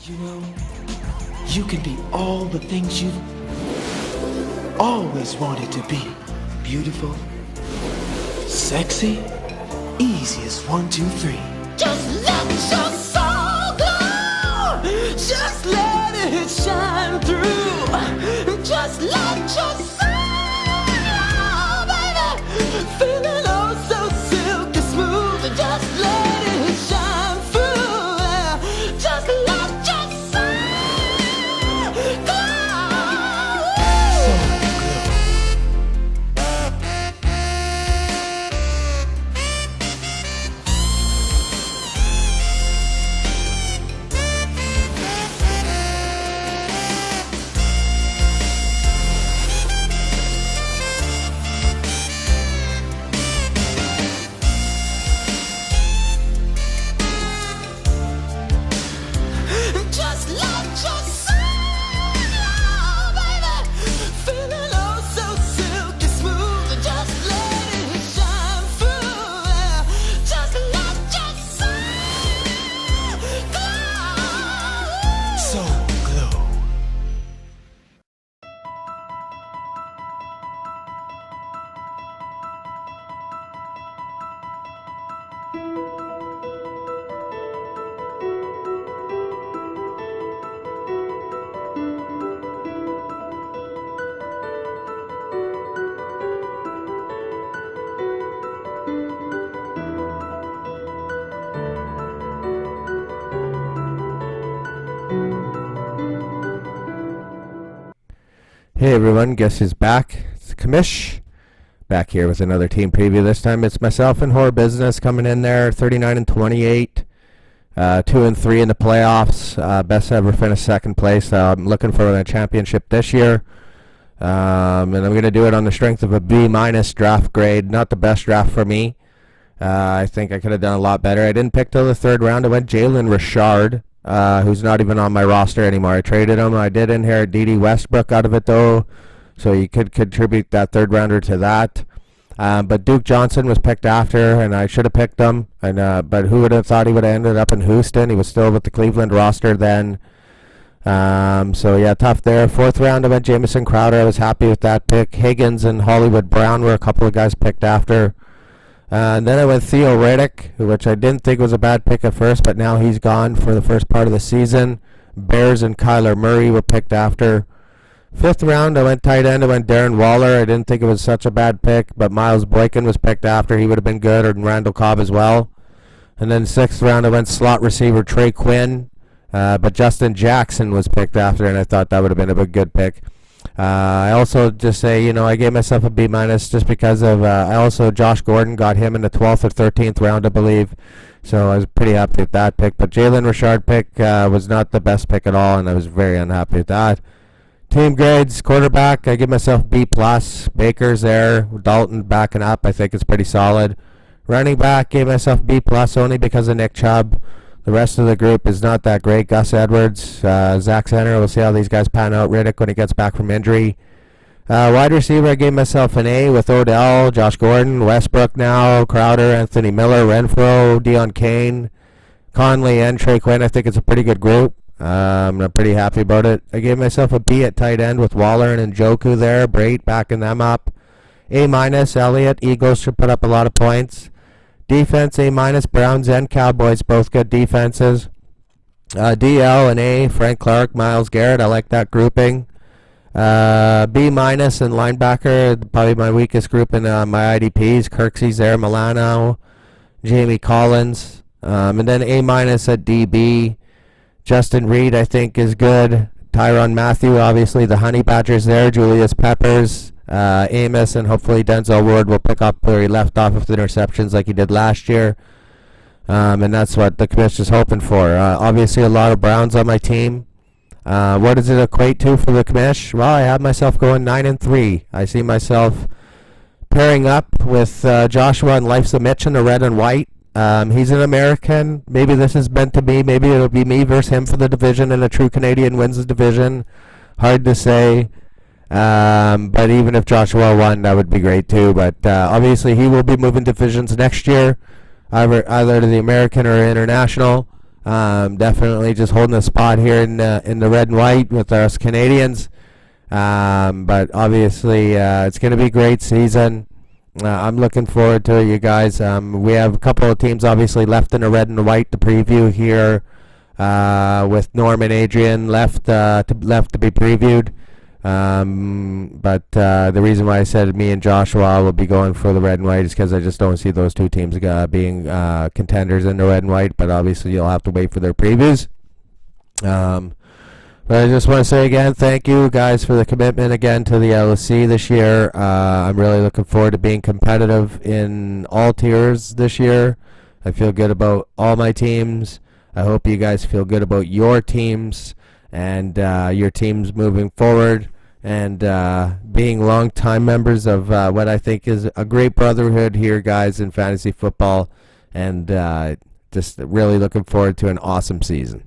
You know, you can be all the things you've always wanted to be. Beautiful, sexy, easy as 1, 2, 3. Just let your soul glow. Just let it shine through. Just let your soul glow, baby. Feeling oh so silky smooth. Just let it shine through. Just let your soul glow. Just let your soul glow, baby. Feeling oh so silky smooth. Just let it shine through. Just let your soul glow. Soul Glow. Hey everyone, guess who's back? It's Kamish, back here with another team preview. This time it's myself and Horror Business coming in there, 39-28, 2-3 in the playoffs. Best ever finished second place. I'm looking for a championship this year, and I'm going to do it on the strength of a B- draft grade. Not the best draft for me. I think I could have done a lot better. I didn't pick till the third round. I went Jalen Richard, who's not even on my roster anymore. I traded him. I did inherit D.D. Westbrook out of it, though, so you could contribute that third rounder to that. But Duke Johnson was picked after, and I should have picked him. And but who would have thought he would have ended up in Houston? He was still with the Cleveland roster then. So, yeah, tough there. Fourth round, I went Jamison Crowder. I was happy with that pick. Higgins and Hollywood Brown were a couple of guys picked after. And then I went Theo Riddick, which I didn't think was a bad pick at first, but now he's gone for the first part of the season. Bears and Kyler Murray were picked after. Fifth round, I went tight end. I went Darren Waller. I didn't think it was such a bad pick, but Miles Boykin was picked after. He would have been good, or Randall Cobb as well. And then sixth round, I went slot receiver Trey Quinn, but Justin Jackson was picked after, and I thought that would have been a good pick. I also just say, I gave myself a B- just because of, I also, Josh Gordon, got him in the 12th or 13th round, I believe. So I was pretty happy with that pick. But Jalen Richard pick was not the best pick at all, and I was very unhappy with that. Team grades, quarterback, I give myself B+. Baker's there. Dalton backing up, I think it's pretty solid. Running back, gave myself B+ only because of Nick Chubb. The rest of the group is not that great. Gus Edwards, Zach Center. We'll see how these guys pan out. Riddick when he gets back from injury. Wide receiver, I gave myself an A with Odell, Josh Gordon, Westbrook now, Crowder, Anthony Miller, Renfro, Deion Kane, Conley, and Trey Quinn. I think it's a pretty good group. I'm pretty happy about it. I gave myself a B at tight end with Waller and Njoku there. Brait backing them up. A-, Elliott. Eagles should put up a lot of points. Defense, A-, Browns and Cowboys, both good defenses. DL and A, Frank Clark, Myles Garrett. I like that grouping. B- and linebacker, probably my weakest group in my IDPs. Kirksey's there, Milano, Jamie Collins. And then A- at DB. Justin Reed, I think, is good. Tyrann Mathieu, obviously, the Honey Badgers there. Julius Peppers. Amos, and hopefully Denzel Ward will pick up where he left off with interceptions like he did last year. And that's what the commissioner's hoping for. Obviously, a lot of Browns on my team. What does it equate to for the commish? Well, I have myself going 9-3. I see myself pairing up with Joshua and Life's a Mitch in the red and white. He's an American. Maybe this is meant to be. Maybe it'll be me versus him for the division, and a true Canadian wins the division. Hard to say. But even if Joshua won, that would be great too. But obviously he will be moving divisions next year, either to the American or international. Definitely just holding a spot here in the red and white with us Canadians. But obviously, it's going to be a great season. I'm looking forward to it, you guys. We have a couple of teams obviously left in the red and the white to preview here, with Norm and Adrian left to be previewed. But the reason why I said me and Joshua will be going for the red and white is because I just don't see those two teams being contenders in the red and white. But obviously, you'll have to wait for their previews. But I just want to say again, thank you guys for the commitment again to the LSC this year. I'm really looking forward to being competitive in all tiers this year. I feel good about all my teams. I hope you guys feel good about your teams and your teams moving forward and being long-time members of what I think is a great brotherhood here, guys, in fantasy football. And just really looking forward to an awesome season.